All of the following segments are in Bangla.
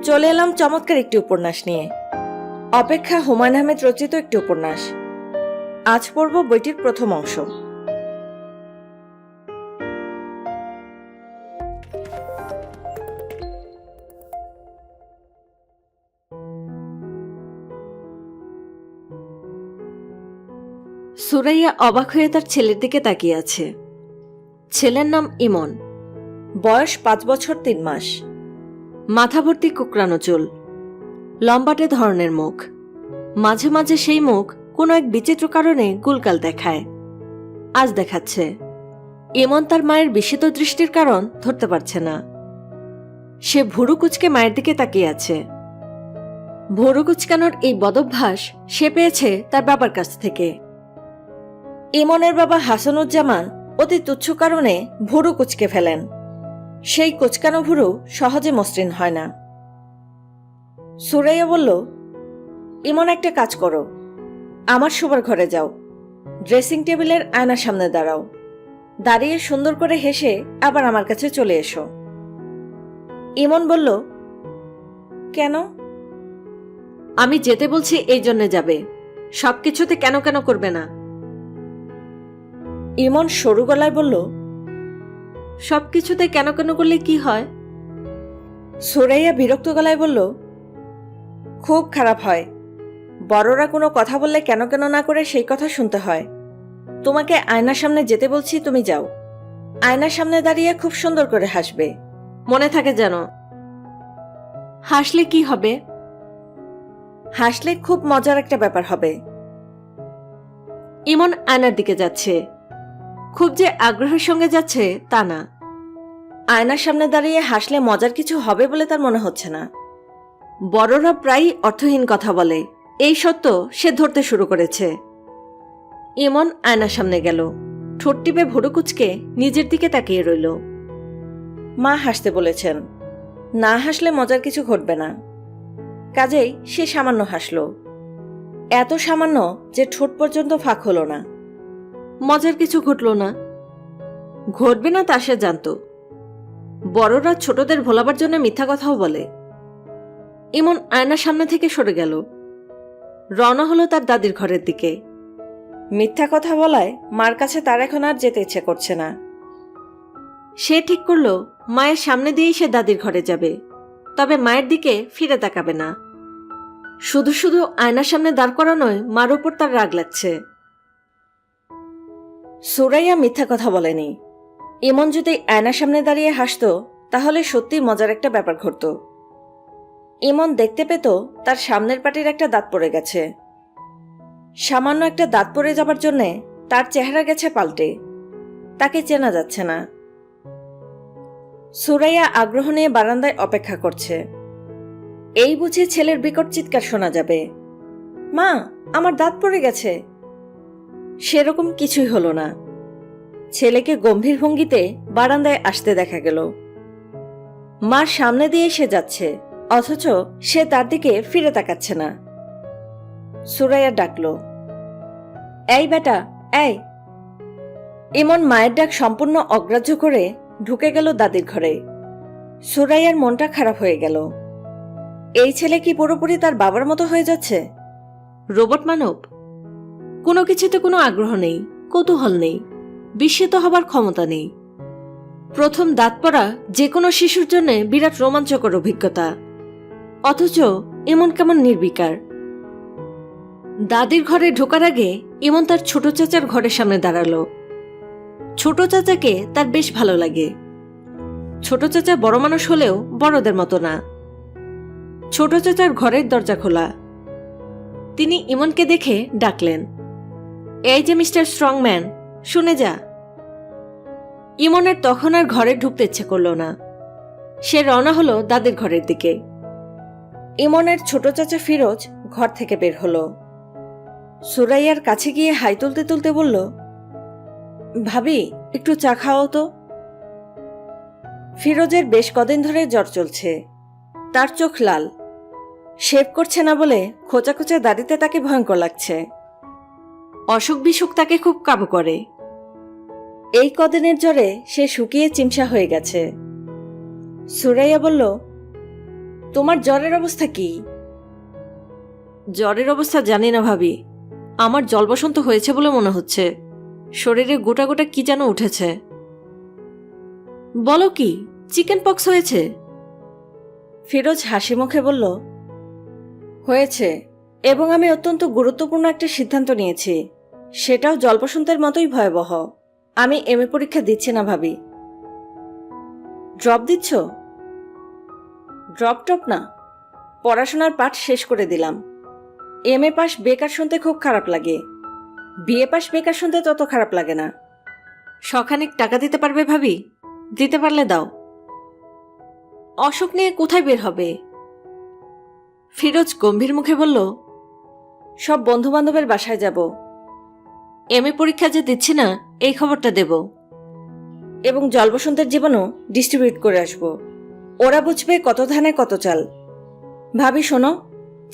চলে এলাম চমৎকার একটি উপন্যাস নিয়ে। অপেক্ষা হুমায়ুন আহমেদ রচিত একটি উপন্যাস। আজ পড়ব বইটির প্রথম অংশ। সুরাইয়া অবাক হয়ে তার ছেলের দিকে তাকিয়ে আছে। ছেলের নাম ইমন, বয়স 5 বছর 3 মাস, মাথা ভর্তি কুকরানো চুল, লম্বাটে ধরনের মুখ। মাঝে মাঝে সেই মুখ কোনো এক বিচিত্র কারণে গুলকাল দেখায়। আজ দেখাচ্ছে। ইমন তার মায়ের বিস্মিত দৃষ্টির কারণ ধরতে পারছে না। সে ভুরু কুচকে মায়ের দিকে তাকিয়ে আছে। ভুরু কুচকানোর এই বদভ্যাস সে পেয়েছে তার বাবার কাছ থেকে। ইমনের বাবা হাসানুজ্জামান অতি তুচ্ছ কারণে ভুরু কুচকে ফেলেন। সেই কুচকানো ভুরু সহজে মসৃণ হয় না। সুরাইয়া বলল, ইমন একটা কাজ করো, আমার শোবার ঘরে যাও, ড্রেসিং টেবিলের আয়নার সামনে দাঁড়াও, দাঁড়িয়ে সুন্দর করে হেসে আবার আমার কাছে চলে এসো। ইমন বলল, কেন? আমি যেতে বলছি এই জন্য যাবে, সবকিছুতে কেন কেন করবে না। ইমন সরু গলায় বলল, সবকিছুতে কেন কেন করলে কি হয়? সুরাইয়া বিরক্ত গলায় বলল, খুব খারাপ হয়। বড়রা কোনো কথা বললে কেন কেন না করে সেই কথা শুনতে হয়। তোমাকে আয়নার সামনে যেতে বলছি, তুমি যাও। আয়নার সামনে দাঁড়িয়ে খুব সুন্দর করে হাসবে, মনে থাকে যেন। হাসলে কি হবে? হাসলে খুব মজার একটা ব্যাপার হবে। ইমন আয়নার দিকে যাচ্ছে। খুব যে আগ্রহের সঙ্গে যাচ্ছে তা না। আয়নার সামনে দাঁড়িয়ে হাসলে মজার কিছু হবে বলে তার মনে হচ্ছে না। বড়রা প্রায়ই অর্থহীন কথা বলে, এই সত্য সে ধরতে শুরু করেছে। ইমন আয়নার সামনে গেল, ঠোঁট টিপে ভুরু কুচকে নিজের দিকে তাকিয়ে রইল। মা হাসতে বলেছেন, না হাসলে মজার কিছু ঘটবে না। কাজেই সে সামান্য হাসল, এত সামান্য যে ঠোঁট পর্যন্ত ফাঁক হলো না। মজার কিছু ঘটল না, ঘটবে না তা সে জানত। বড়রা ছোটদের ভোলাবার জন্য মিথ্যা কথাও বলে। ইমন আয়নার সামনে থেকে সরে গেল, রওনা হলো তার দাদির ঘরের দিকে। মিথ্যা কথা বলায় মার কাছে তার এখন আর যেতে ইচ্ছে করছে না। সে ঠিক করল মায়ের সামনে দিয়েই সে দাদির ঘরে যাবে, তবে মায়ের দিকে ফিরে তাকাবে না। শুধু শুধু আয়নার সামনে দাঁড় করানোয় মার উপর তার রাগ লাগছে। সুরাইয়া মিথ্যা কথা বলেনি। ইমন যদি আয়নার সামনে দাঁড়িয়ে হাসত তাহলে সত্যি মজার একটা ব্যাপার ঘটত। ইমন দেখতে পেত তার সামনের পাটির একটা দাঁত পড়ে গেছে। সামান্য একটা দাঁত পড়ে যাবার জন্যে তার চেহারা গেছে পাল্টে, তাকে চেনা যাচ্ছে না। সুরাইয়া আগ্রহ নিয়ে বারান্দায় অপেক্ষা করছে। এই বুঝে ছেলের বিকট চিৎকার শোনা যাবে, মা, আমার দাঁত পড়ে গেছে। সেরকম কিছুই হলো না। ছেলেকে গম্ভীর ভঙ্গিতে বারান্দায় আসতে দেখা গেল। মার সামনে দিয়ে সে যাচ্ছে, অথচ সে তার দিকে ফিরে তাকাচ্ছে না। সুরাইয়া ডাকল, এই বেটা, এই। ইমন মায়ের ডাক সম্পূর্ণ অগ্রাহ্য করে ঢুকে গেল দাদির ঘরে। সুরাইয়ার মনটা খারাপ হয়ে গেল। এই ছেলে কি পুরোপুরি তার বাবার মতো হয়ে যাচ্ছে? রোবট মানব। কোনো কিছুতে কোনো আগ্রহ নেই, কৌতূহল নেই, বিস্মিত হবার ক্ষমতা নেই। প্রথম দাঁত পড়া যে কোনো শিশুর জন্য বিরাট রোমাঞ্চকর অভিজ্ঞতা, অথচ ইমন কেমন নির্বিকার। দাদির ঘরে ঢোকার আগে ইমন তার ছোট চাচার ঘরের সামনে দাঁড়ালো। ছোট চাচাকে তার বেশ ভালো লাগে। ছোট চাচা বড় মানুষ হলেও বড়দের মতো না। ছোট চাচার ঘরের দরজা খোলা। তিনি ইমনকে দেখে ডাকলেন, এই যে মিস্টার স্ট্রংম্যান, শুনে যা। ইমনের তখন আর ঘরে ঢুকতে ইচ্ছে করল না। সে রওনা হলো দাদির ঘরের দিকে। ইমনের ছোট চাচা ফিরোজ ঘর থেকে বের হলো। সুরাইয়ার কাছে গিয়ে হাই তুলতে তুলতে বলল, ভাবি, একটু চা খাওয়াও তো। ফিরোজের বেশ কদিন ধরে জ্বর চলছে, তার চোখ লাল। শেভ করছে না বলে খোঁচা খোঁচা দাড়িতে তাকে ভয়ঙ্কর লাগছে। অসুখ বিসুখ তাকে খুব কাবু করে। এই কদিনের জ্বরে সে শুকিয়ে চিমসা হয়ে গেছে। সুরাইয়া বলল, তোমার জ্বরের অবস্থা কি? জ্বরের অবস্থা জানি না ভাবি, আমার জলবসন্ত হয়েছে বলে মনে হচ্ছে। শরীরে গোটা গোটা কি যেন উঠেছে। বলো কি, চিকেন পক্স হয়েছে? ফিরোজ হাসি মুখে বলল, হয়েছে, এবং আমি অত্যন্ত গুরুত্বপূর্ণ একটা সিদ্ধান্ত নিয়েছি। সেটাও জলবসন্তের মতোই ভয়াবহ। আমি এমএ পরীক্ষা দিচ্ছি না ভাবি। ড্রপ দিচ্ছ? ড্রপ টপ না, পড়াশোনার পাঠ শেষ করে দিলাম। এমএ পাস বেকার শুনতে খুব খারাপ লাগে, বিএ পাস বেকার শুনতে তত খারাপ লাগে না। শখানেক টাকা দিতে পারবে ভাবি? দিতে পারলে দাও। অসুখ নিয়ে কোথায় বের হবে? ফিরোজ গম্ভীর মুখে বলল, সব বন্ধুবান্ধবের বাসায় যাব। এমএ পরীক্ষা যে দিচ্ছি না এই খবরটা দেব, এবং জলবসন্তের জীবনও ডিস্ট্রিবিউট করে আসব। ওরা বুঝবে কত ধানে কত চাল। ভাবি শোনো,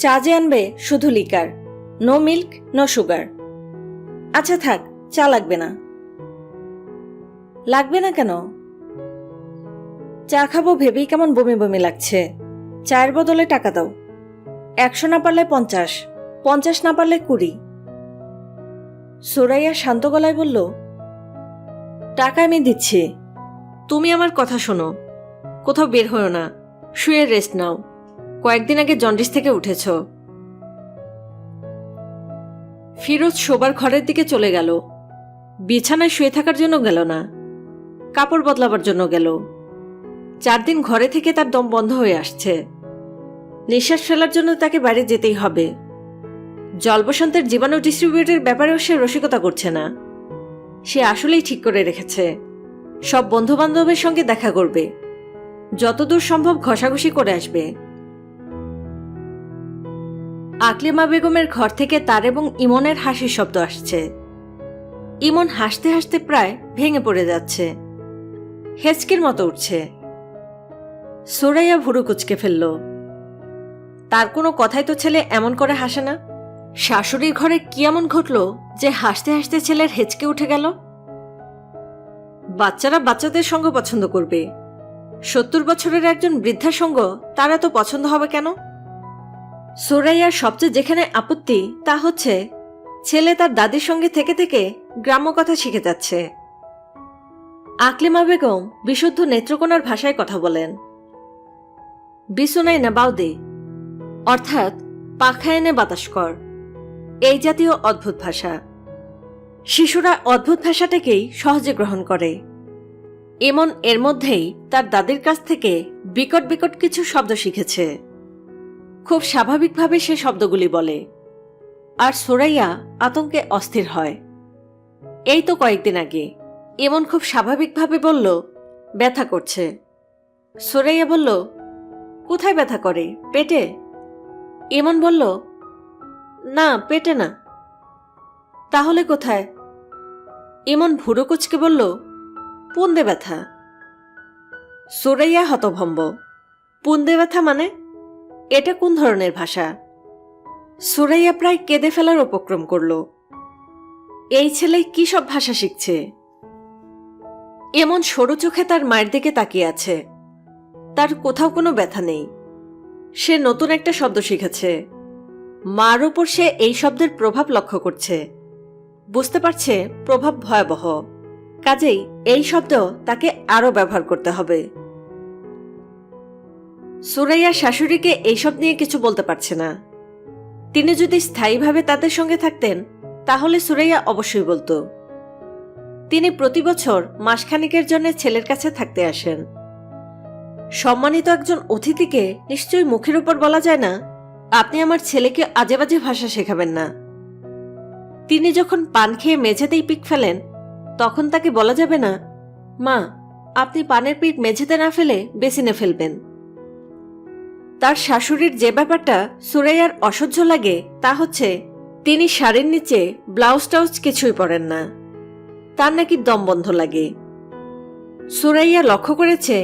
চা যে আনবে শুধু liquor, no milk no sugar. আচ্ছা থাক, চা লাগবে না। লাগবে না কেন? চা খাবো ভেবেই কেমন বমি বমি লাগছে। চায়ের বদলে টাকা দাও। 100 না পারলে 50, 50 না পারলে 20। সুরাইয়া শান্ত গলায় বলল, টাকা আমি দিচ্ছি, তুমি আমার কথা শোনো। কোথাও বের হও না, শুয়ে রেস্ট নাও। কয়েকদিন আগে জন্ডিস থেকে উঠেছ। ফিরোজ শোবার ঘরের দিকে চলে গেল। বিছানায় শুয়ে থাকার জন্য গেল না, কাপড় বদলাবার জন্য গেল। 4 দিন ঘরে থেকে তার দম বন্ধ হয়ে আসছে। নিঃশ্বাস ফেলার জন্য তাকে বাইরে যেতেই হবে। জলবসন্তের জীবাণু ডিস্ট্রিবিউটের ব্যাপারেও সে রসিকতা করছে না। সে আসলেই ঠিক করে রেখেছে, সব বন্ধুবান্ধবের সঙ্গে দেখা করবে, যতদূর সম্ভব ঘষাঘষি করে আসবে। আকলিমা বেগমের ঘর থেকে তার এবং ইমনের হাসির শব্দ আসছে। ইমন হাসতে হাসতে প্রায় ভেঙে পড়ে যাচ্ছে, হেঁচকির মতো উঠছে। সুরাইয়া ভুরু কুচকে ফেলল। তার কোনো কথাই তো ছেলে এমন করে হাসে না। শাশুড়ির ঘরে কি এমন ঘটল যে হাসতে হাসতে ছেলের হেঁচকে উঠে গেল? বাচ্চারা বাচ্চাদের সঙ্গ পছন্দ করবে, 70 বছরের একজন বৃদ্ধার সঙ্গ তার এত পছন্দ হবে কেন? সুরাইয়ার সবচেয়ে যেখানে আপত্তি তা হচ্ছে ছেলে তার দাদির সঙ্গে থেকে থেকে গ্রাম্য কথা শিখে যাচ্ছে। আকলিমা বেগম বিশুদ্ধ নেত্রকোনার ভাষায় কথা বলেন। বিছুনায় না বাউদে, অর্থাৎ পাখা এনে বাতাস কর, এই জাতীয় অদ্ভুত ভাষা। শিশুরা অদ্ভুত ভাষাটাকেই সহজে গ্রহণ করে। এমন এর মধ্যেই তার দাদির কাছ থেকে বিকট বিকট কিছু শব্দ শিখেছে। খুব স্বাভাবিকভাবে সে শব্দগুলি বলে, আর সুরাইয়া আতঙ্কে অস্থির হয়। এই তো কয়েকদিন আগে এমন খুব স্বাভাবিকভাবে বলল, ব্যথা করছে। সুরাইয়া বলল, কোথায় ব্যথা করে, পেটে? এমন বলল, না পেটে না। তাহলে কোথায়? এমন ভুরু কুচকে বলল, পুন্দে ব্যথা। সুরাইয়া হতভম্ব। পুন্দে ব্যথা মানে? এটা কোন ধরনের ভাষা? সুরাইয়া প্রায় কেঁদে ফেলার উপক্রম করল। এই ছেলে কি সব ভাষা শিখছে? এমন সরু চোখে তার মায়ের দিকে তাকিয়ে আছে। তার কোথাও কোনো ব্যথা নেই। সে নতুন একটা শব্দ শিখেছে। মার উপর সে এই শব্দের প্রভাব লক্ষ্য করছে, বুঝতে পারছে প্রভাব ভয়াবহ। কাজেই এই শব্দ তাকে আরো ব্যবহার করতে হবে। সুরাইয়া শাশুড়িকে এইসব নিয়ে কিছু বলতে পারছে না। তিনি যদি স্থায়ীভাবে তাদের সঙ্গে থাকতেন তাহলে সুরাইয়া অবশ্যই বলতো। তিনি প্রতি বছর মাসখানেকের জন্য ছেলের কাছে থাকতে আসেন। সম্মানিত একজন অতিথিকে নিশ্চয়ই মুখের উপর বলা যায় না, আপনি আমার ছেলেকে আজে বাজে ভাষা শেখাবেন না। তিনি যখন পান খেয়ে মেঝেতেই পিক ফেলেন তখন তাকে বলা যাবে না, মা আপনি পানের পিক মেঝেতে না ফেলে বেসিনে ফেলবেন। তার শাশুড়ির যে ব্যাপারটা সুরাইয়ার অসহ্য লাগে তা হচ্ছে তিনি শাড়ির নিচে ব্লাউজ টাউজ কিছুই পরেন না। তার নাকি দম বন্ধ লাগে। সুরাইয়া লক্ষ্য করেছে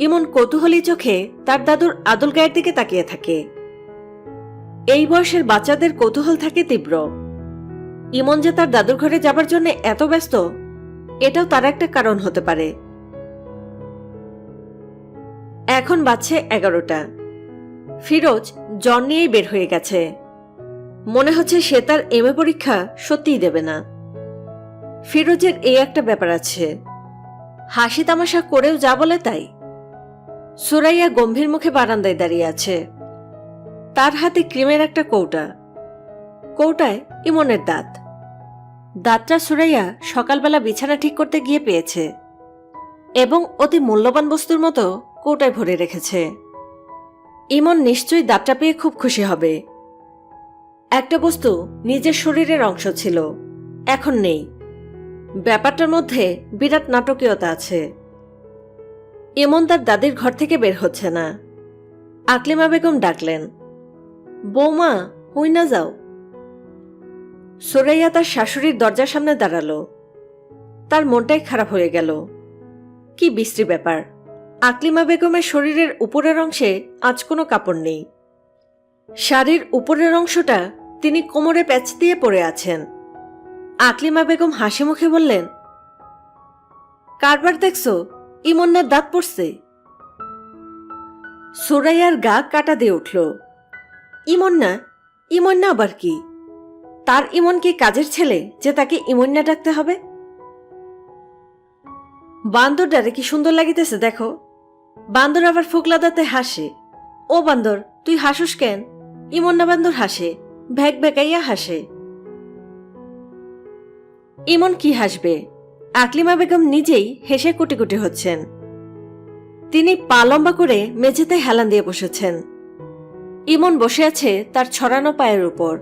ইমন কৌতূহলী চোখে তার দাদুর আদল গায়ের দিকে তাকিয়ে থাকে। এই বয়সের বাচ্চাদের কৌতূহল থাকে তীব্র। ইমন যে তার দাদুর ঘরে যাবার জন্য এত ব্যস্ত, এটাও তার একটা কারণ হতে পারে। এখন বাজছে 11টা। ফিরোজ জ্বর নিয়েই বের হয়ে গেছে। মনে হচ্ছে সে তার এমএ পরীক্ষা সত্যিই দেবে না। ফিরোজের এই একটা ব্যাপার আছে, হাসি তামাশা করেও যা বলে তাই। সুরাইয়া গম্ভীর মুখে বারান্দায় দাঁড়িয়ে আছে। তার হাতে ক্রিমের একটা কৌটা, কৌটায় ইমনের দাঁত। দাঁতটা সুরাইয়া সকালবেলা বিছানা ঠিক করতে গিয়ে পেয়েছে এবং অতি মূল্যবান বস্তুর মতো কৌটায় ভরে রেখেছে। ইমন নিশ্চয়ই দাঁতটা পেয়ে খুব খুশি হবে। একটা বস্তু নিজের শরীরের অংশ ছিল, এখন নেই। ব্যাপারটার মধ্যে বিরাট নাটকীয়তা আছে। ইমন তার দাদির ঘর থেকে বের হচ্ছে না। আকলিমা বেগম ডাকলেন, বৌমা হই না যাও। সুরাইয়া তার শাশুড়ির দরজার সামনে দাঁড়ালো। তার মনটাই খারাপ হয়ে গেল। কি বিশ্রী ব্যাপার, আকলিমা বেগমের শরীরের উপরের অংশে আজ কোনো কাপড় নেই। শাড়ির উপরের অংশটা তিনি কোমরে প্যাচ দিয়ে পড়ে আছেন। আকলিমা বেগম হাসি মুখে বললেন, কারবার দেখছো, ইমন্নার দাঁত পড়ছে। সুরাইয়ার গা কাটা দিয়ে উঠল। ইমন্না? ইমন্না আবার কি? তার ইমন কি কাজের ছেলে যে তাকে ইমন্না ডাকতে হবে? বান্দরটারে কি সুন্দর লাগিতেছে দেখো। বান্দর আবার ফোকলা দাঁতে হাসে। ও বান্দর, তুই হাসুস কেন? ইমন্না বান্দর হাসে, ভ্যাক ভ্যাকাইয়া হাসে। ইমন কি হাসবে? আকলিমা বেগম নিজেই হেসে কুটি কুটি হচ্ছেন। তিনি পা লম্বা করে মেঝেতে হেলান দিয়ে বসেছেন। ইমন বসে আছে তার ছড়ানো পায়ের উপর।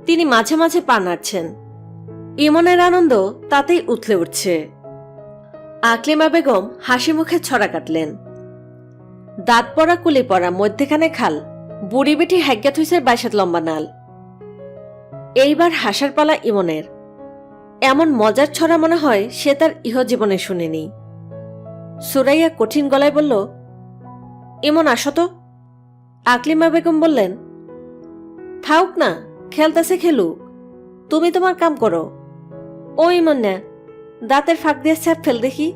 তিনি মাঝে মাঝে পা নাড়ছেন। ইমনের আনন্দ তাতেই উথলে উঠছে। আকলিমা বেগম হাসি মুখে ছড়া কাটলেন। দাঁত পড়া কুলি পড়া মধ্যেখানে খাল, বুড়ি বেটি হ্যাজ্ঞা থুইসের 22 লম্বা নাল। এইবার হাসার পালা ইমনের। এমন মজার ছড়া মনে হয় সে তার ইহজীবনে শুনেনি। সুরাইয়া কঠিন গলায় বলল, ইমন আসো তো। আকলিমা বেগম বললেন, থাউক না, খেলতাছে খেলুক, তুমি তোমার কাম করো। ও ইমন না, দাঁতের ফাঁক দিয়ে ছাপ ফেল দেখি।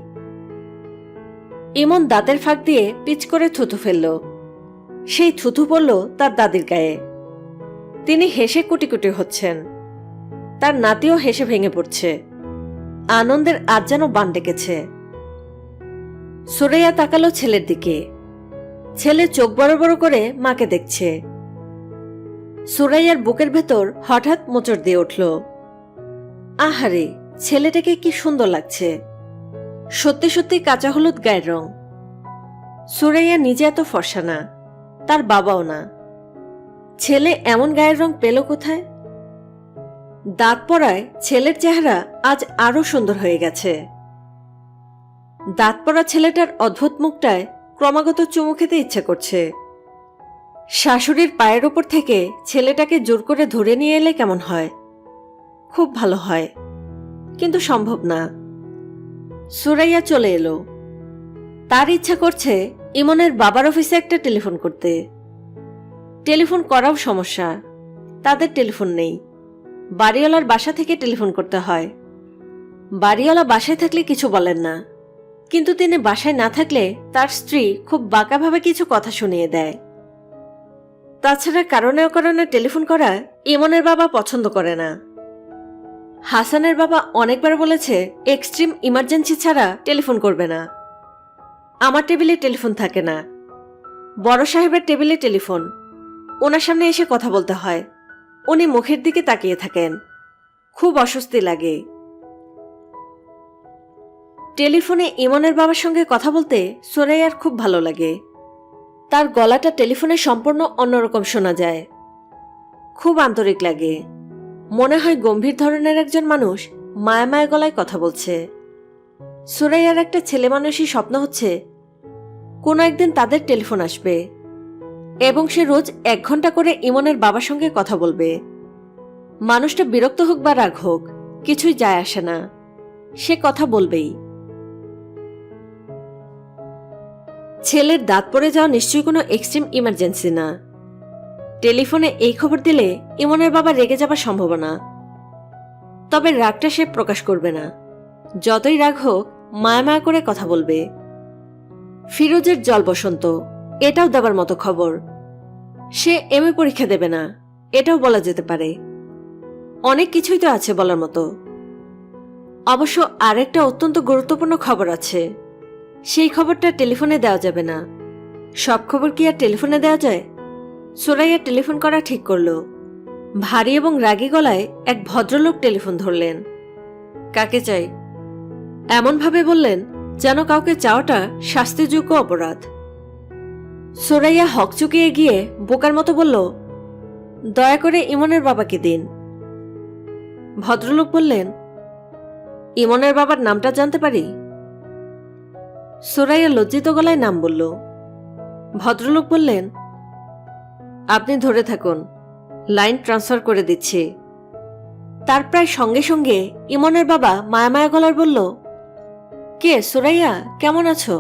ইমন দাঁতের ফাঁক দিয়ে পিচ করে থুথু ফেলল। সেই থুথু পড়ল তার দাদির গায়ে। তিনি হেসে কুটি কুটি হচ্ছেন। তার নাতিও হেসে ভেঙে পড়ছে। আনন্দের আজ যেন বান ডেকেছে। সুরাইয়া তাকালো ছেলের দিকে। ছেলে চোখ বড় বড় করে মাকে দেখছে। সুরাইয়ার বুকের ভেতর হঠাৎ মোচড় দিয়ে উঠল। আহারে, ছেলেটাকে কি সুন্দর লাগছে। সত্যি সত্যি কাঁচা হলুদ গায়ের রং। সুরাইয়া নিজে এত ফর্সা না, তার বাবাও না। ছেলে এমন গায়ের রং পেল কোথায়? দাঁত পড়ায় ছেলের চেহারা আজ আরো সুন্দর হয়ে গেছে। দাঁত পড়া ছেলেটার অদ্ভুত মুখটায় ক্রমাগত চুমু খেতে ইচ্ছে করছে। শাশুড়ির পায়ের ওপর থেকে ছেলেটাকে জোর করে ধরে নিয়ে এলে কেমন হয়? খুব ভালো হয়, কিন্তু সম্ভব না। সুরাইয়া চলে এলো। তার ইচ্ছা করছে ইমনের বাবার অফিসে একটা টেলিফোন করতে। টেলিফোন করাও সমস্যা, তাদের টেলিফোন নেই। বাড়িওয়ালার বাসা থেকে টেলিফোন করতে হয়। বাড়িওয়ালা বাসায় থাকলে কিছু বলেন না, কিন্তু তিনি বাসায় না থাকলে তার স্ত্রী খুব বাঁকাভাবে কিছু কথা শুনিয়ে দেয়। তাছাড়া কারণে অকারণে টেলিফোন করা ইমনের বাবা পছন্দ করে না। হাসানের বাবা অনেকবার বলেছে এক্সট্রিম ইমার্জেন্সি ছাড়া টেলিফোন করবে না। আমার টেবিলে টেলিফোন থাকে না, বড় সাহেবের টেবিলে টেলিফোন। ওনার সামনে এসে কথা বলতে হয়। উনি মুখের দিকে তাকিয়ে থাকেন, খুব অস্বস্তি লাগে। টেলিফোনে ইমনের বাবার সঙ্গে কথা বলতে সুরাইয়ার খুব ভালো লাগে। তার গলাটা টেলিফোনে সম্পূর্ণ অন্যরকম শোনা যায়। খুব আন্তরিক লাগে। মনে হয় গম্ভীর ধরনের একজন মানুষ মায়া মায়া গলায় কথা বলছে। সুরাইয়ার একটা ছেলে মানুষই স্বপ্ন হচ্ছে কোনো একদিন তাদের টেলিফোন আসবে এবং সে রোজ 1 ঘন্টা করে ইমনের বাবার সঙ্গে কথা বলবে। মানুষটা বিরক্ত হোক বা রাগ হোক, কিছুই যায় আসে না, সে কথা বলবেই। ছেলের দাঁত পড়ে যাওয়া নিশ্চয়ই কোনো এক্সট্রিম ইমার্জেন্সি না। টেলিফোনে এই খবর দিলে ইমনের বাবা রেগে যাবার সম্ভাবনা। তবে রাগটা সে প্রকাশ করবে না। যতই রাগ হোক, মায়া মায়া করে কথা বলবে। ফিরোজের জল বসন্ত, এটাও দেবার মতো খবর। সে এমএ পরীক্ষা দেবে না, এটাও বলা যেতে পারে। অনেক কিছুই তো আছে বলার মতো। অবশ্য আরেকটা অত্যন্ত গুরুত্বপূর্ণ খবর আছে, সেই খবরটা টেলিফোনে দেওয়া যাবে না। সব খবর কি আর টেলিফোনে দেওয়া যায়? সুরাইয়া টেলিফোন করা ঠিক করল। ভারী এবং রাগী গলায় এক ভদ্রলোক টেলিফোন ধরলেন। কাকে চাই? এমনভাবে বললেন যেন কাউকে চাওয়াটা শাস্তিযোগ্য অপরাধ। সুরাইয়া হকচকিয়ে গিয়ে বোকার মতো বলল, দয়া করে ইমনের বাবাকে দিন। ভদ্রলোক বললেন, ইমনের বাবার নামটা জানতে পারি? সুরাইয়া লজ্জিত গলায় নাম বলল। ভদ্রলোক বললেন, আপনি ধরে থাকুন, লাইন ট্রান্সফার করে দিচ্ছি। তার প্রায় সঙ্গে সঙ্গে ইমনের বাবা মায়া মায়া গলায় বলল, কে সুরাইয়া, কেমন আছো?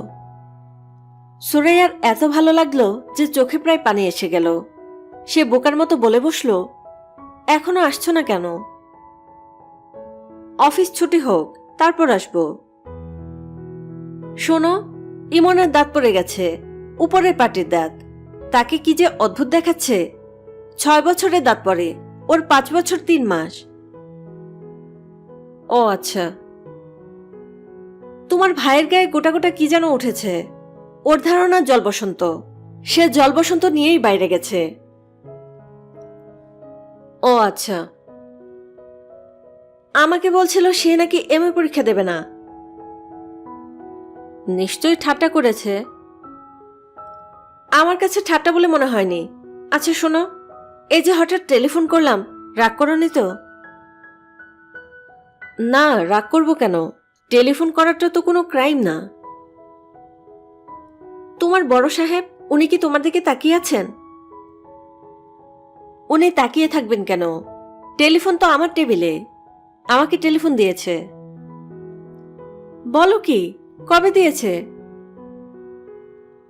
সুরাইয়ার এত ভালো লাগলো যে চোখে প্রায় পানি এসে গেল। সে বোকার মতো বলে বসল, এখনো আসছো না কেন? অফিস ছুটি হোক, তারপর আসবো। শোনো, ইমনের দাঁত পড়ে গেছে, উপরের পাটির দাঁত। তাকে কি যে অদ্ভুত দেখাচ্ছে। 6 বছরে দাঁত পড়ে, ওর 5 বছর 3 মাস। ও আচ্ছা। তোমার ভাইয়ের গায়ে গোটা গোটা কি যেন উঠেছে। ওর ধারণা জলবসন্ত। সে জলবসন্ত নিয়েই বাইরে গেছে। ও আচ্ছা। আমাকে বলছিল সে নাকি এমএ পরীক্ষা দেবে না। নিশ্চয়ই ঠাট্টা করেছে। আমার কাছে ঠাট্টা বলে মনে হয়নি। আচ্ছা শোনো, এই যে হঠাৎ টেলিফোন করলাম, রাগ করোনি তো? না, রাগ করব কেন? টেলিফোন করাটা তো কোনো ক্রাইম না। তোমার বড় সাহেব, উনি কি তোমার দিকে তাকিয়ে আছেন? উনি তাকিয়ে থাকবেন কেন? টেলিফোন তো আমার টেবিলে, আমাকে টেলিফোন দিয়েছে। বলো কি, কবে দিয়েছে?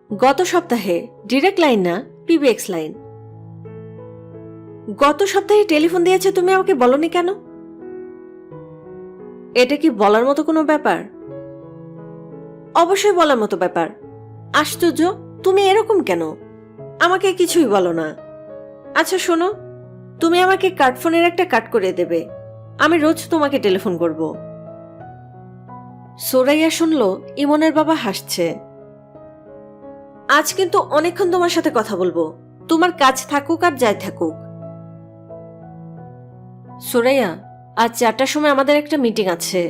গত সপ্তাহে। ডিরেক্ট লাইন না, পিবিএক্স লাইন। গত সপ্তাহে টেলিফোন দিয়েছে, তুমি আমাকে বলনি কেন? এটা কি বলার মতো কোনো ব্যাপার? অবশ্যই বলার মতো ব্যাপার। আশ্চর্য, তুমি এরকম কেন? আমাকে কিছুই বলো না। আচ্ছা শোনো, তুমি আমাকে কার্ডফোনের একটা কাট করে দেবে, আমি রোজ তোমাকে টেলিফোন করব। সোরাইয়া শুনল ইমনের বাবা হাসছে। আজ কিন্তু অনেকক্ষণ তোমার সাথে কথা বলবো, তোমার কাজ থাকুক আর যাই থাকুক। সোরাইয়া, আজ 4টার সময় আমাদের একটা মিটিং আছে।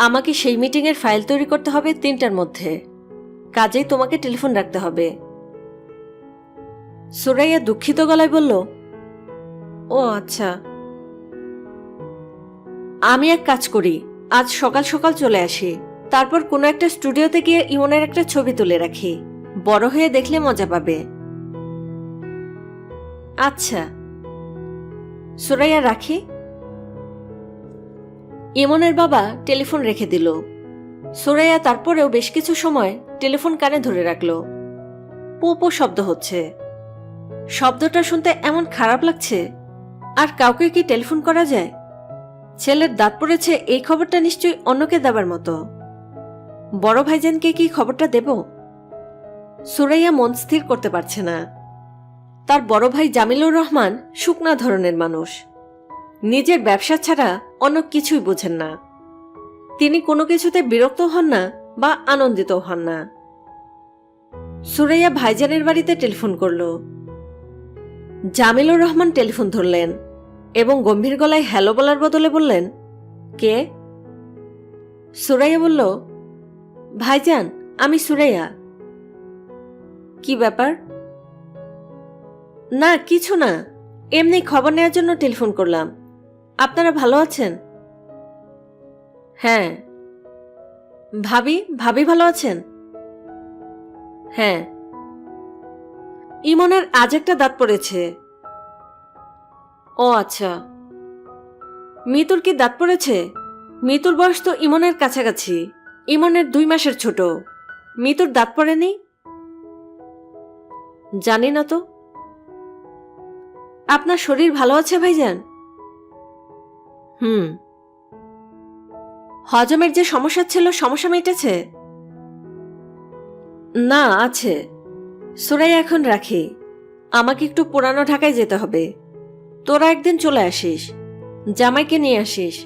আমাকে সেই মিটিং এর ফাইল তৈরি করতে হবে 3টার মধ্যে। কাজেই তোমাকে টেলিফোন রাখতে হবে। সুরাইয়া দুঃখিত গলায় বলল, ও আচ্ছা। আমি এক কাজ করি, আজ সকাল সকাল চলে আসি, তারপর কোনো একটা স্টুডিওতে গিয়ে ইমনের একটা ছবি তুলে রাখি, বড় হয়ে দেখলে মজা পাবে। আচ্ছা। সুরাইয়া, রাখি। ইমনের বাবা টেলিফোন রেখে দিল। সুরাইয়া তারপরেও বেশ কিছু সময় টেলিফোন কানে ধরে রাখল। পোপো শব্দ হচ্ছে। শব্দটা শুনতে এমন খারাপ লাগছে। আর কাউকে কি টেলিফোন করা যায়? ছেলের দাঁত পড়েছে এই খবরটা নিশ্চয়ই অন্যকে দেবার মতো। বড় ভাইজানকে কি খবরটা দেব? সুরাইয়া মন স্থির করতে পারছে না। তার বড় ভাই জামিলুর রহমান শুকনা ধরনের মানুষ, নিজের ব্যবসা ছাড়া অন্য কিছুই বোঝেন না। তিনি কোনো কিছুতে বিরক্ত হন না বা আনন্দিত হন না। সুরাইয়া ভাইজানের বাড়িতে টেলিফোন করল। জামিলুর রহমান টেলিফোন ধরলেন এবং গম্ভীর গলায় হ্যালো বলার বদলে বললেন, কে? সুরাইয়া বলল, ভাইজান, আমি সুরাইয়া। কি ব্যাপার? না, কিছু না, এমনি খবর নেওয়ার জন্য টেলিফোন করলাম। আপনারা ভালো আছেন? হ্যাঁ। ভাবি, ভাবি ভালো আছেন? হ্যাঁ। ইমনের আজ একটা দাঁত পড়েছে। ও আচ্ছা। মিতুর কি দাঁত পড়েছে? মিতুর বয়স তো ইমনের কাছাকাছি। ইমনের 2 মাসের ছোট। মিতুর দাঁত পড়েনি? জানি না তো। আপনার শরীর ভালো আছে ভাইজান? হুম। হজমের যে সমস্যা ছিল, সমস্যা মিটেছে? না, আছে। সুরাইয়া, এখন রাখি। আমাকে একটু পুরানো ঢাকায় যেতে হবে। তোরা একদিন চলে আসিস, জামাইকে নিয়ে আসিস,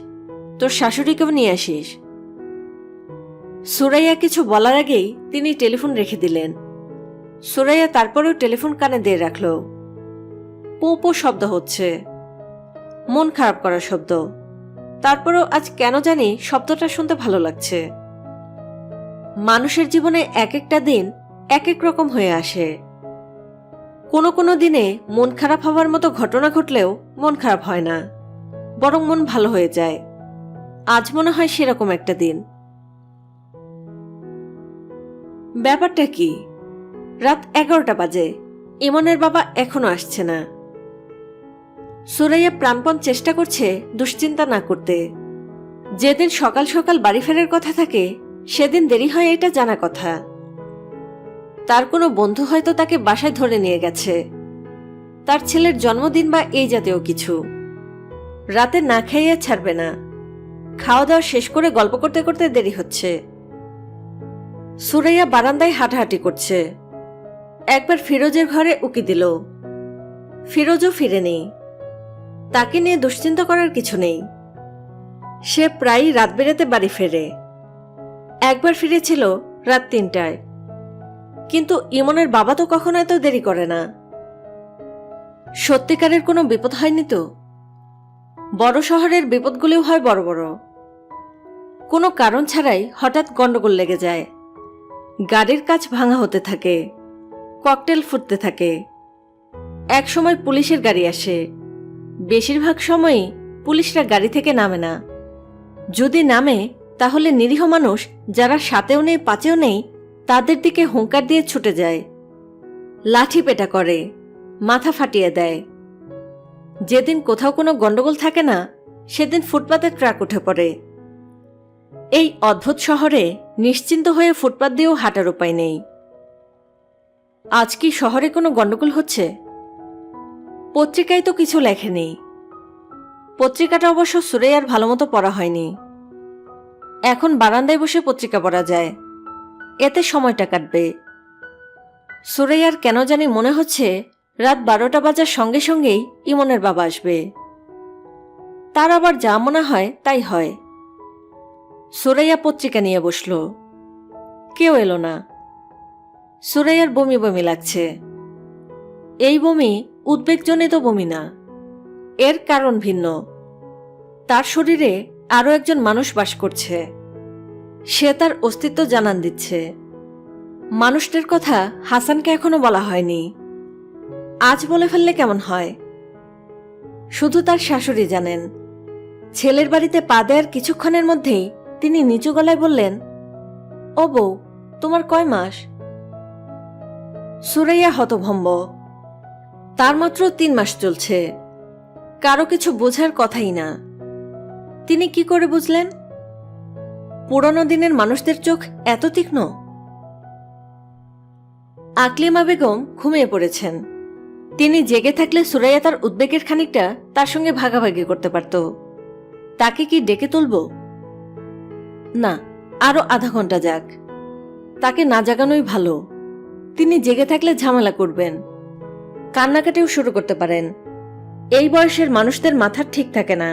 তোর শাশুড়িকেও নিয়ে আসিস। সুরাইয়া কিছু বলার আগেই তিনি টেলিফোন রেখে দিলেন। সুরাইয়া তারপরেও টেলিফোন কানে দিয়ে রাখল। পো পো শব্দ হচ্ছে, মন খারাপ করার শব্দ। তারপরেও আজ কেন জানি শব্দটা শুনতে ভালো লাগছে। মানুষের জীবনে এক একটা দিন এক এক রকম হয়ে আসে। কোনো কোনো দিনে মন খারাপ হওয়ার মতো ঘটনা ঘটলেও মন খারাপ হয় না, বরং মন ভালো হয়ে যায়। আজ মনে হয় সেরকম একটা দিন। ব্যাপারটা কি? রাত 11টা বাজে, ইমনের বাবা এখনো আসছে না। সুরাইয়া প্রাণপণ চেষ্টা করছে দুশ্চিন্তা না করতে। যেদিন সকাল সকাল বাড়ি ফেরার কথা থাকে সেদিন দেরি হয় এটা জানা কথা। তার কোনো বন্ধু হয়তো তাকে বাসায় ধরে নিয়ে গেছে, তার ছেলের জন্মদিন বা এই জাতীয় কিছু। রাতে না খাইয়ে ছাড়বে না। খাওয়া দাওয়া শেষ করে গল্প করতে করতে দেরি হচ্ছে। সুরাইয়া বারান্দায় হাঁটাহাঁটি করছে। একবার ফিরোজের ঘরে উকি দিল। ফিরোজও ফিরেনি। তাকে নিয়ে দুশ্চিন্তা করার কিছু নেই। সে প্রায়ই রাত বেরাতে বাড়ি ফেরে। একবার ফিরেছিল রাত 3টায়। কিন্তু ইমনের বাবা তো কখনো এত দেরি করে না। সত্যিকারের কোনো বিপদ হয়নি তো? বড় শহরের বিপদগুলিও হয় বড় বড়। কোনো কারণ ছাড়াই হঠাৎ গন্ডগোল লেগে যায়। গাড়ির কাচ ভাঙা হতে থাকে, ককটেল ফুটতে থাকে। এক সময় পুলিশের গাড়ি আসে। বেশিরভাগ সময়ই পুলিশরা গাড়ি থেকে নামে না। যদি নামে তাহলে নিরীহ মানুষ যারা সাতেও নেই পাঁচেও নেই তাদের দিকে হুঙ্কার দিয়ে ছুটে যায়, লাঠি পেটা করে, মাথা ফাটিয়ে দেয়। যেদিন কোথাও কোনো গন্ডগোল থাকে না সেদিন ফুটপাতে ট্রাক উঠে পড়ে। এই অদ্ভুত শহরে নিশ্চিন্ত হয়ে ফুটপাত দিয়েও হাঁটার উপায় নেই। আজ কি শহরে কোনো গন্ডগোল হচ্ছে? পত্রিকায় তো কিছু লেখেনি। পত্রিকাটা অবশ্য সুরাইয়ার ভালোমতো পড়া হয়নি। এখন বারান্দায় বসে পত্রিকা পড়া যায়, এতে সময়টা কাটবে। সুরাইয়ার কেন জানি মনে হচ্ছে রাত 12টা বাজার সঙ্গে সঙ্গেই ইমনের বাবা আসবে। তার আবার যা মনে হয় তাই হয়। সুরাইয়া পত্রিকা নিয়ে বসল। কেউ এলো না। সুরাইয়ার বমি বমি লাগছে। এই বমি উদ্বেগজনিত বমি না, এর কারণ ভিন্ন। তার শরীরে আরো একজন মানুষ বাস করছে। সে তার অস্তিত্ব জানান দিচ্ছে। মানুষটার কথা হাসানকে এখনো বলা হয়নি। আজ বলে ফেললে কেমন হয়? শুধু তার শাশুড়ি জানেন। ছেলের বাড়িতে পা দেওয়ার কিছুক্ষণের মধ্যেই তিনি নিচু গলায় বললেন, ও বউ, তোমার কয় মাস? সুরাইয়া হতভম্ব। তার মাত্র 3 মাস চলছে। কারো কিছু বোঝার কথাই না। তিনি কি করে বুঝলেন? পুরনো দিনের মানুষদের চোখ এত তীক্ষ্ণ। আকলিমা বেগম ঘুমিয়ে পড়েছেন। তিনি জেগে থাকলে সুরাইয়া তার উদ্বেগের খানিকটা তার সঙ্গে ভাগাভাগি করতে পারত। তাকে কি ডেকে তুলব? না, আরো আধা ঘন্টা যাক। তাকে না জাগানোই ভালো। তিনি জেগে থাকলে ঝামেলা করবেন, কান্নাকাটিও শুরু করতে পারেন। এই বয়সের মানুষদের মাথা ঠিক থাকে না।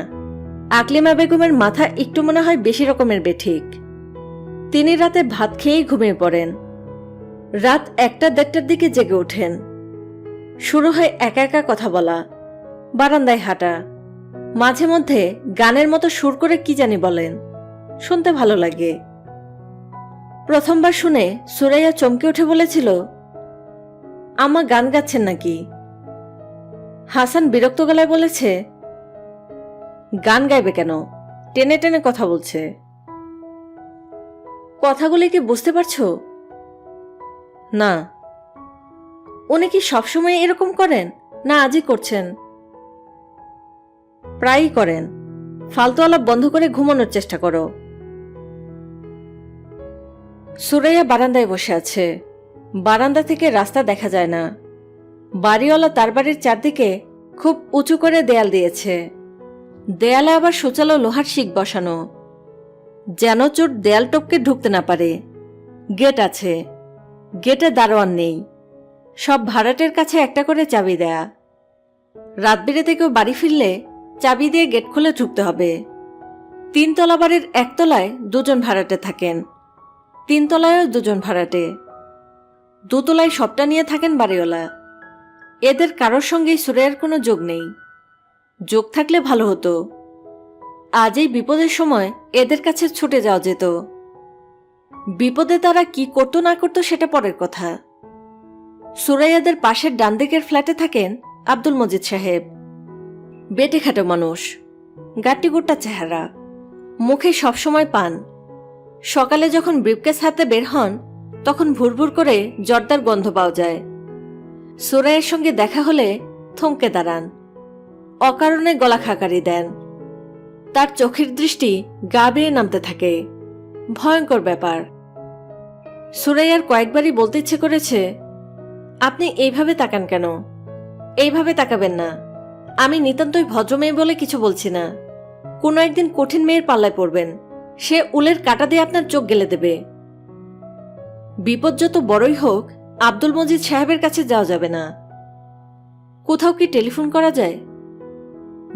আকলিমা বেগমের মাথা একটু মনে হয় বেশি রকমের বেঠিক। তিনি রাতে ভাত খেয়েই ঘুমিয়ে পড়েন। রাত 1টা-1:30টার দিকে জেগে ওঠেন। শুরু হয় একা একা কথা বলা, বারান্দায় হাঁটা। মাঝে মধ্যে গানের মতো সুর করে কি জানি বলেন, শুনতে ভালো লাগে। প্রথমবার শুনে সুরাইয়া চমকে উঠে বলেছিল, আম্মা গান গাচ্ছেন নাকি? হাসান বিরক্ত গলায় বলেছে, গান গাইবে কেন? টেনে টেনে কথা বলছে। কথাগুলি কি বুঝতে পারছো? না। উনি কি সবসময় এরকম করেন, না আজই করছেন? প্রায়ই করেন। ফালতু আলাপ বন্ধ করে ঘুমানোর চেষ্টা করো। সুরাইয়া বারান্দায় বসে আছে। বারান্দা থেকে রাস্তা দেখা যায় না। বাড়িওয়ালা তার বাড়ির চারদিকে খুব উঁচু করে দেয়াল দিয়েছে। দেয়ালে আবার সুচালো লোহার শিক বসানো, যেন চোর দেয়াল টপকে ঢুকতে না পারে। গেট আছে, গেটে দারোয়ান নেই। সব ভাড়াটের কাছে একটা করে চাবি দেয়া। রাত বিরেতে কেউ বাড়ি ফিরলে চাবি দিয়ে গেট খুলে ঢুকতে হবে। 3 তলা বাড়ির 1 তলায় 2 জন ভাড়াটে থাকেন, 3 তলায়ও 2 জন ভাড়াটে, 2 তলায় সবটা নিয়ে থাকেন বাড়িওয়ালা। এদের কারোর সঙ্গেই সুরাইয়ার কোনো যোগ নেই। যোগ থাকলে ভালো হতো। আজ এই বিপদের সময় এদের কাছে ছুটে যাওয়া যেত। বিপদে তারা কি করতো না করতো সেটা পরের কথা। সুরাইয়াদের পাশের ডান দিকের ফ্ল্যাটে থাকেন আব্দুল মজিদ সাহেব। বেটে খাটো মানুষ, গাট্টি গোট্টা চেহারা, মুখে সবসময় পান। সকালে যখন ব্রিফকেস হাতে বের হন তখন ভুরভুর করে জর্দার গন্ধ পাওয়া যায়। সুরাইয়ের সঙ্গে দেখা হলে থমকে দাঁড়ান, অকারণে গলা খাকারি দেন। তার চোখের দৃষ্টি গা বেয়ে নামতে থাকে। ভয়ঙ্কর ব্যাপার। সুরাইয়ার কয়েকবারই বলতে ইচ্ছে করেছে, আপনি এইভাবে তাকান কেন? এইভাবে তাকাবেন না। আমি নিতান্তই ভদ্রমেয়ে বলে কিছু বলছি না। কোনো একদিন কঠিন মেয়ের পাল্লায় পড়বেন, সে উলের কাঁটা দিয়ে আপনার চোখ গেলে দেবে। বিপদ যত বড়ই হোক আব্দুল মজিদ সাহেবের কাছে যাওয়া যাবে না। কোথাও কি টেলিফোন করা যায়?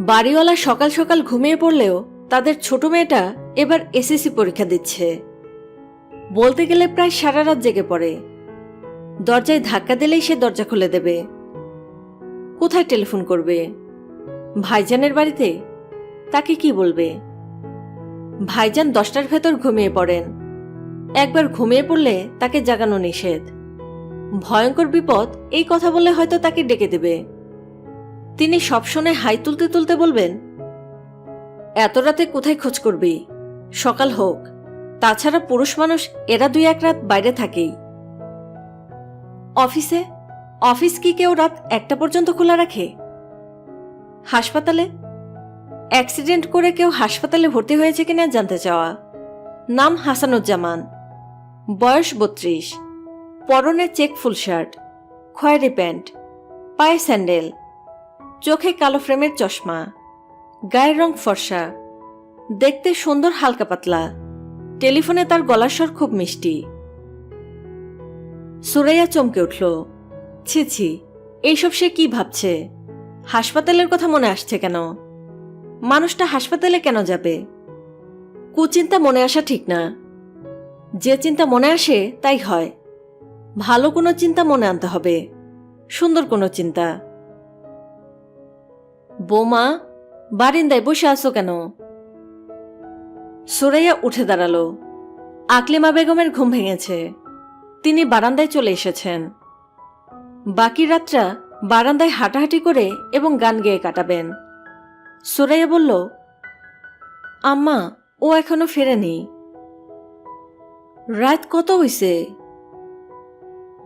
বাড়িওয়ালা সকাল সকাল ঘুমিয়ে পড়লেও তাদের ছোট মেয়েটা এবার এসএসসি পরীক্ষা দিচ্ছে। বলতে গেলে প্রায় সারা রাত জেগে পড়ে। দরজায় ধাক্কা দিলেই সে দরজা খুলে দেবে। কোথায় টেলিফোন করবে? ভাইজানের বাড়িতে? তাকে কি বলবে? ভাইজান 10টার ভেতর ঘুমিয়ে পড়েন। একবার ঘুমিয়ে পড়লে তাকে জাগানো নিষেধ। ভয়ঙ্কর বিপদ এই কথা বললে হয়তো তাকে ডেকে দেবে। তিনি সব শুনে হাই তুলতে তুলতে বলবেন, এত রাতে কোথায় খোঁজ করবি? সকাল হোক। তাছাড়া পুরুষ মানুষ এরা 2-1 রাত বাইরে থাকেই। অফিসে? অফিস কি কেউ রাত 1টা পর্যন্ত খোলা রাখে? হাসপাতালে? অ্যাক্সিডেন্ট করে কেউ হাসপাতালে ভর্তি হয়েছে কিনা জানতে চাওয়া। নাম হাসানুজ্জামান, বয়স 32, পরনে চেক ফুল শার্ট, খয়েরি প্যান্ট, পায়ে স্যান্ডেল, চোখে কালো ফ্রেমের চশমা, গায়ের রং ফর্সা, দেখতে সুন্দর হালকা পাতলা। টেলিফোনে তার গলার স্বর খুব মিষ্টি। সুরাইয়া চমকে উঠল। ছি ছি, এইসব সে কি ভাবছে? হাসপাতালের কথা মনে আসছে কেন? মানুষটা হাসপাতালে কেন যাবে? কুচিন্তা মনে আসা ঠিক না। যে চিন্তা মনে আসে তাই হয়। ভালো কোনো চিন্তা মনে আনতে হবে, সুন্দর কোনো চিন্তা। বোমা, বারিন্দায় বসে আছো কেন? সুরাইয়া উঠে দাঁড়ালো। আকলিমা বেগমের ঘুম ভেঙেছে। তিনি বারান্দায় চলে এসেছেন। বাকি রাতটা বারান্দায় হাঁটাহাঁটি করে এবং গান গেয়ে কাটাবেন। সুরাইয়া বলল, আম্মা, ও এখনো ফেরেনি। রাত কত হইছে?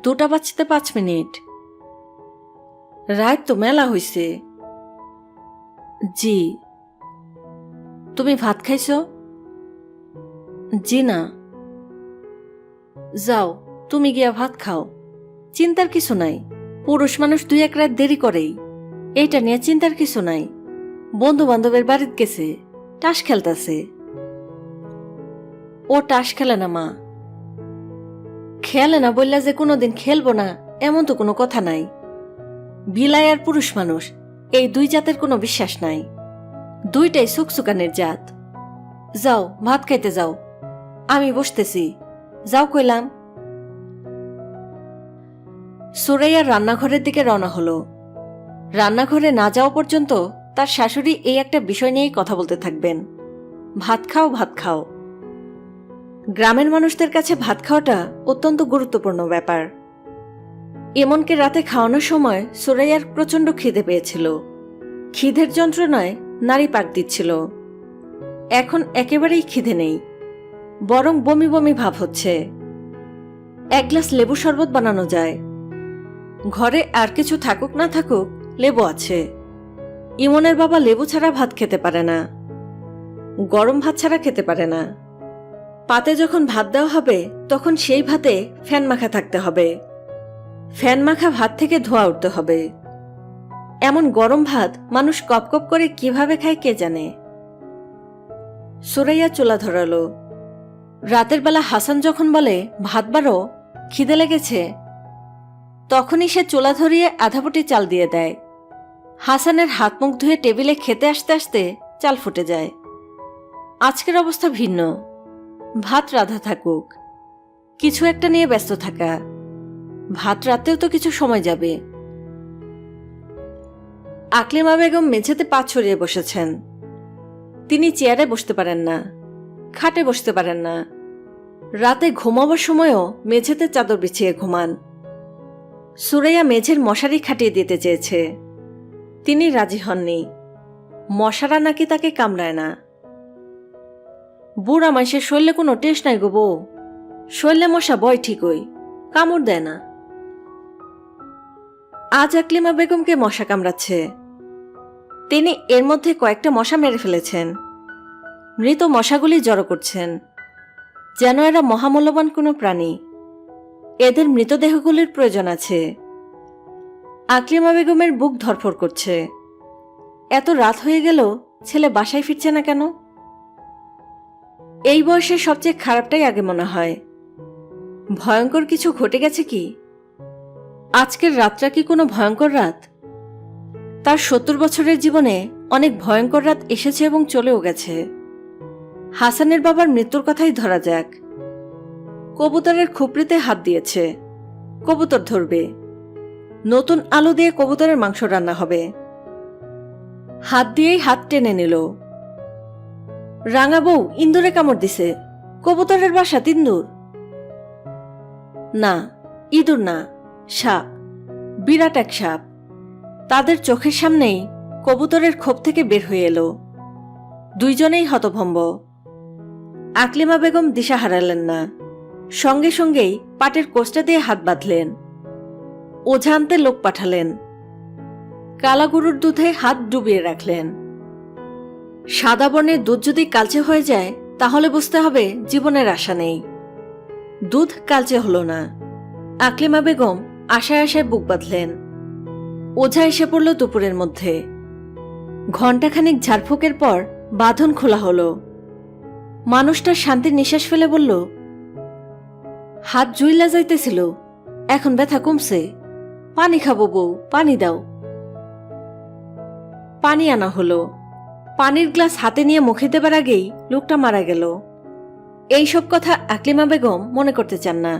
2টা বাজতে 5 মিনিট। রাত তো মেলা হইছে। জি। তুমি ভাত খাইছ? জি না। যাও, তুমি গিয়া ভাত খাও। চিন্তার কিছু নাই। পুরুষ মানুষ 2-1 রাত দেরি করেই। এইটা নিয়ে চিন্তার কিছু নাই। বন্ধু বান্ধবের বাড়িতে গেছে, টাস খেলতেছে। ও টাস খেলে না মা। খেলে না বললা যে কোনোদিন খেলবো না এমন তো কোনো কথা নাই। বিলাই আর পুরুষ মানুষ এই 2 জাতের কোনো বিশ্বাস নাই। 2টাই সুকসুকানের জাত। যাও, ভাত খাইতে যাও। আমি বসতেছি। যাও কইলাম। সুরাইয়ার রান্নাঘরের দিকে রওনা হলো। রান্নাঘরে না যাওয়া পর্যন্ত তার শাশুড়ি এই একটা বিষয় নিয়েই কথা বলতে থাকবেন। ভাত খাও, ভাত খাও। গ্রামের মানুষদের কাছে ভাত খাওয়াটা অত্যন্ত গুরুত্বপূর্ণ ব্যাপার। এমনকি রাতে খাওয়ানোর সময় সুরাইয়ার প্রচণ্ড খিদে পেয়েছিল। খিদের যন্ত্রণায় নাড়ি পাক দিচ্ছিল। এখন একেবারেই খিদে নেই, বরং বমি বমি ভাব হচ্ছে। 1 গ্লাস লেবু শরবত বানানো যায়। ঘরে আর কিছু থাকুক না থাকুক, লেবু আছে। ইমনের বাবা লেবু ছাড়া ভাত খেতে পারে না, গরম ভাত ছাড়া খেতে পারে না। পাতে যখন ভাত দেওয়া হবে তখন সেই ভাতে ফ্যান মাখা থাকতে হবে। ফ্যান মাখা ভাত থেকে ধোঁয়া উঠতে হবে। এমন গরম ভাত মানুষ কপ কপ করে কিভাবে খায় কে জানে। সুরাইয়া চুলা ধরালো। রাতের বেলা হাসান যখন বলে ভাত বাড়ো, খিদে লেগেছে, তখনই সে চুলা ধরিয়ে আধাপটি চাল দিয়ে দেয়। হাসানের হাত মুখ ধুয়ে টেবিলে খেতে আসতে আসতে চাল ফুটে যায়। আজকের অবস্থা ভিন্ন। ভাত রাধা থাকুক, কিছু একটা নিয়ে ব্যস্ত থাকা। ভাত রাতেও তো কিছু সময় যাবে। আকলিমা বেগম মেঝেতে পা ছড়িয়ে বসেছেন। তিনি চেয়ারে বসতে পারেন না, খাটে বসতে পারেন না। রাতে ঘুমাবার সময়ও মেঝেতে চাদর বিছিয়ে ঘুমান। সুরাইয়া মেঝের মশারি খাটিয়ে দিতে চেয়েছে, তিনি রাজি হননি। মশারা নাকি তাকে কামড়ায় না। বুড়া মানুষের শরীরে কোনো টেস্ট নাই গো বউ, শরীরে মশা বয় ঠিকই, কামড় দেয় না। আজ আকলিমা বেগমকে মশা কামড়াচ্ছে। তিনি এর মধ্যে কয়েকটা মশা মেরে ফেলেছেন। মৃত মশাগুলি জড়ো করছেন, যেন এরা মহামূল্যবান কোনো প্রাণী। এদের মৃতদেহগুলির প্রয়োজন আছে। আকলিমা বেগমের বুক ধরফর করছে। এত রাত হয়ে গেল, ছেলে বাসায় ফিরছে না কেন? এই বয়সে সবচেয়ে খারাপটাই আগে মনে হয়। ভয়ঙ্কর কিছু ঘটে গেছে কি? আজকের রাতটা কি কোনো ভয়ঙ্কর রাত? তার 70 বছরের জীবনে অনেক ভয়ঙ্কর রাত এসেছে এবং চলেও গেছে। হাসানের বাবার মৃত্যুর কথাই ধরা যাক। কবুতরের খুপড়িতে হাত দিয়েছে, কবুতর ধরবে। নতুন আলু দিয়ে কবুতরের মাংস রান্না হবে। হাত দিয়েই হাত টেনে নিল। রাঙা বউ ইন্দুরে কামড় দিছে, কবুতরের বাসা তিন্দুর। না, ইঁদুর না, সাপ, বিরাট এক সাপ। তাদের চোখের সামনেই কবুতরের খোপ থেকে বের হয়ে এলো। দুইজনেই হতভম্ব। আকলিমা বেগম দিশা হারালেন না, সঙ্গে সঙ্গেই পাটের কোষ্টা দিয়ে হাত বাঁধলেন। ওঝা আনতে লোক পাঠালেন। কালা গরুর দুধে হাত ডুবিয়ে রাখলেন। সাদা বর্ণের দুধ যদি কালচে হয়ে যায় তাহলে বুঝতে হবে জীবনের আশা নেই। দুধ কালচে হলো না। আকলিমা বেগম আশায় আশায় বুক বাঁধলেন। ওঝা এসে পড়ল দুপুরের মধ্যে। ঘণ্টাখানিক ঝাড়ফুঁকের পর বাঁধন খোলা হলো। মানুষটার শান্তির নিঃশ্বাস ফেলে বলল, হাত জুইলা যাইতেছিল, এখন ব্যথা কমছে। পানি খাবো বউ, পানি দাও। পানি আনা হলো। পানির গ্লাস হাতে নিয়ে মুখে দেবার আগেই লোকটা মারা গেল। এইসব কথা আকলিমা বেগম মনে করতে চান না,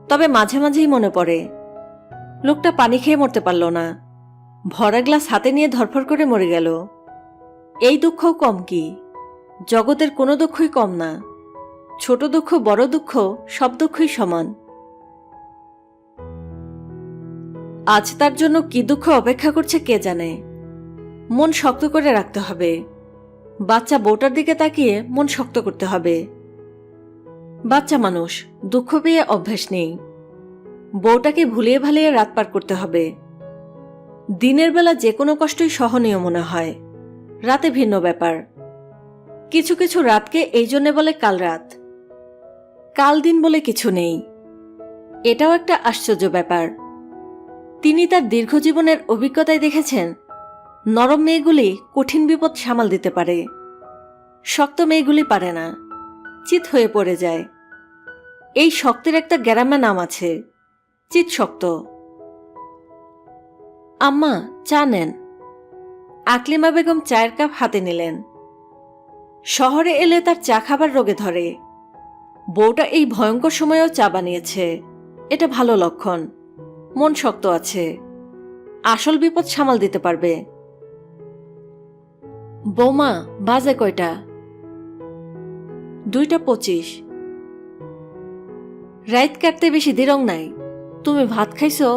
তবে মাঝে মাঝেই মনে পড়ে। লোকটা পানি খেয়ে মরতে পারল না, ভরা গ্লাস হাতে নিয়ে ধরফর করে মরে গেল। এই দুঃখও কম কি? জগতের কোনো দুঃখই কম না। ছোট দুঃখ বড় দুঃখ সব দুঃখই সমান। আজ তার জন্য কি দুঃখ অপেক্ষা করছে কে জানে। মন শক্ত করে রাখতে হবে। বাচ্চা বউটার দিকে তাকিয়ে মন শক্ত করতে হবে। বাচ্চা মানুষ, দুঃখ পেয়ে অভ্যাস নেই। বউটাকে ভুলিয়ে ভালিয়ে রাত পার করতে হবে। দিনের বেলা যে কোনো কষ্টই সহনীয় মনে হয়, রাতে ভিন্ন ব্যাপার। কিছু কিছু রাতকে এই জন্যে বলে কাল রাত। কাল দিন বলে কিছু নেই। এটাও একটা আশ্চর্য ব্যাপার। তিনি তার দীর্ঘ জীবনের অভিজ্ঞতায় দেখেছেন, নরম মেয়েগুলি কঠিন বিপদ সামাল দিতে পারে, শক্ত মেয়েগুলি পারে না, চিত হয়ে পড়ে যায়। এই শক্তের একটা গ্রাম্য নাম আছে, চিত শক্ত। আম্মা, চা নেন। আকলিমা বেগম চায়ের কাপ হাতে নিলেন। শহরে এলে তার চা খাবার রোগে ধরে। বউটা এই ভয়ঙ্কর সময়েও চা বানিয়েছে, এটা ভালো লক্ষণ। মন শক্ত আছে, আসল বিপদ সামাল দিতে পারবে। বৌমা, বাজে কয়টা? 2:25। রাত কাটতে বেশি দিরং নাই। তুমি ভাত খাইছো?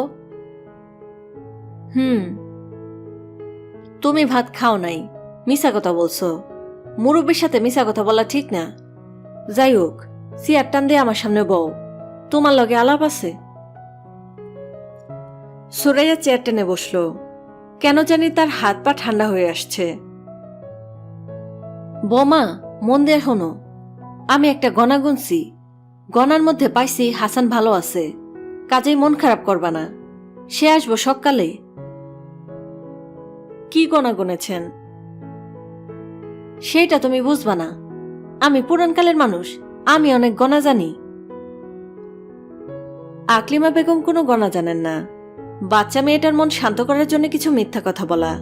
তুমি ভাত খাও নাই, মিছা কথা বলছো। মুরব্বীর সাথে মিছা কথা বলা ঠিক না। যাই হোক, চেয়ার টান দিয়ে আমার সামনে বউ, তোমার লগে আলাপ আছে। সুরাইয়া চেয়ার টেনে বসল। কেন জানি তার হাত পা ঠান্ডা হয়ে আসছে। বৌমা, মন দিয়ে শোনো। আমি একটা গণা গুনছি। গণার মধ্যে পাইছি হাসান ভালো আছে, কাজেই মন খারাপ করবা না। সে আসবো সকালে। কি গণা গুনেছেন? সেটা তুমি বুঝবা না। আমি পুরানকালের মানুষ, আমি অনেক গণা জানি। আকলিমা বেগম কোনো গণা জানেন না। বাচ্চা মেয়েটার মন শান্ত করার জন্য কিছু মিথ্যা কথা বলা,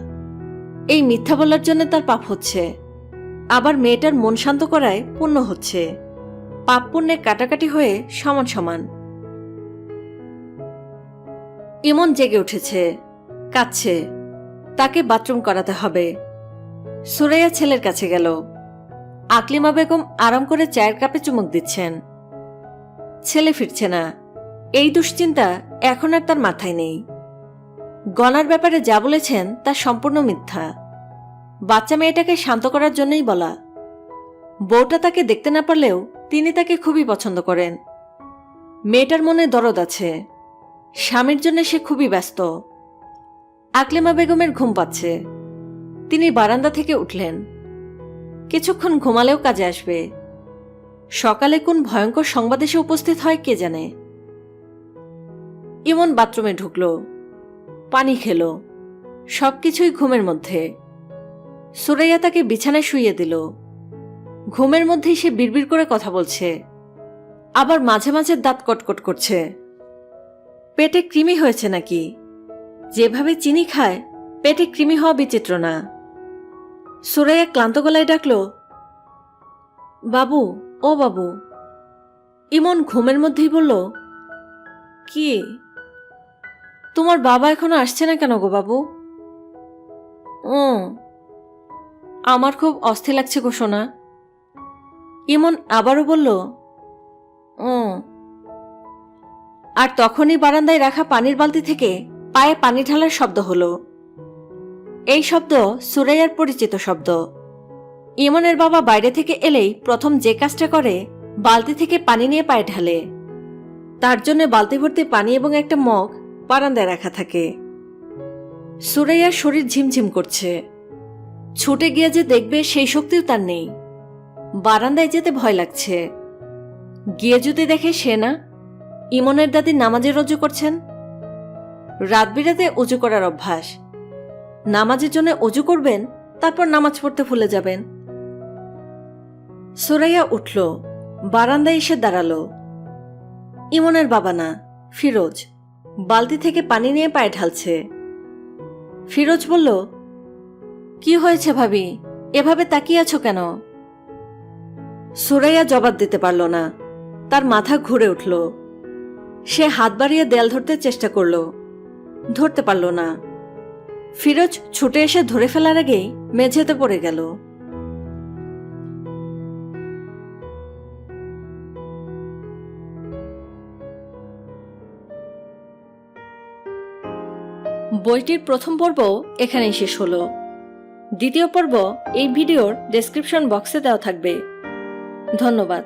এই মিথ্যা বলার জন্য তার পাপ হচ্ছে, আবার মেয়েটার মন শান্ত করায় পুণ্য হচ্ছে। পাপ পুণ্যের কাটাকাটি হয়ে সমান সমান। ইমন জেগে উঠেছে, কাঁদছে, তাকে বাথরুম করাতে হবে। সুরাইয়া ছেলের কাছে গেল। আকলিমা বেগম আরাম করে চায়ের কাপে চুমুক দিচ্ছেন। ছেলে ফিরছে না, এই দুশ্চিন্তা এখন আর তার মাথায় নেই। গনার ব্যাপারে যা বলেছেন তা সম্পূর্ণ মিথ্যা। বাচ্চা মেয়েটাকে শান্ত করার জন্যই বলা। বউটা তাকে দেখতে না পারলেও তিনি তাকে খুবই পছন্দ করেন। মেয়েটার মনে দরদ আছে, স্বামীর জন্য সে খুবই ব্যস্ত। আকলিমা বেগমের ঘুম পাচ্ছে, তিনি বারান্দা থেকে উঠলেন। কিছুক্ষণ ঘুমালেও কাজে আসবে। সকালে কোন ভয়ঙ্কর সংবাদ এসে উপস্থিত হয় কে জানে। ইমন বাথরুমে ঢুকল, পানি খেল, সবকিছুই ঘুমের মধ্যে। সুরাইয়া তাকে বিছানায় শুইয়ে দিল। ঘুমের মধ্যেই সে বিড়বিড় করে কথা বলছে, আবার মাঝে মাঝে দাঁত কটকট করছে। পেটে কৃমি হয়েছে নাকি? যেভাবে চিনি খায় পেটে কৃমি হওয়া বিচিত্র না। সুরাইয়া ক্লান্ত গলায় ডাকল, বাবু, ও বাবু। ইমন ঘুমের মধ্যেই বলল, কি? তোমার বাবা এখনো আসছে না কেন গো বাবু? ও, আমার খুব অস্থির লাগছে গো সোনা। ইমন আবারও বলল, ও। আর তখনই বারান্দায় রাখা পানির বালতি থেকে পায়ে পানি ঢালার শব্দ হলো। এই শব্দ সুরাইয়ার পরিচিত শব্দ। ইমনের বাবা বাইরে থেকে এলেই প্রথম যে কাজটা করে বালতি থেকে পানি নিয়ে পায়ে ঢালে। তার জন্য বালতি ভর্তি পানি এবং একটা মগ বারান্দায় রাখা থাকে। সুরাইয়ার শরীর ঝিমঝিম করছে। ছুটে গিয়ে যে দেখবে সেই শক্তিও তার নেই। বারান্দায় যেতে ভয় লাগছে। গিয়ে যদি দেখে সে না, ইমনের দাদি নামাজে রজু করছেন। রাত বিরাতে অজু করার অভ্যাস। নামাজের জন্য অজু করবেন, তারপর নামাজ পড়তে ভুলে যাবেন। সুরাইয়া উঠল, বারান্দায় এসে দাঁড়ালো। ইমনের বাবা না, ফিরোজ বালতি থেকে পানি নিয়ে পায়ে ঢালছে। ফিরোজ বলল, কি হয়েছে ভাবি, এভাবে তাকিয়ে আছো কেন? সুরাইয়া জবাব দিতে পারল না। তার মাথা ঘুরে উঠল। সে হাত বাড়িয়ে দেয়াল ধরতে চেষ্টা করল, ধরতে পারল না। ফিরোজ ছুটে এসে ধরে ফেলার আগেই মেঝেতে পড়ে গেল। বইটির প্রথম পর্ব এখানেই শেষ হলো। দ্বিতীয় পর্ব এই ভিডিওর ডেসক্রিপশন বক্সে দেওয়া থাকবে। ধন্যবাদ।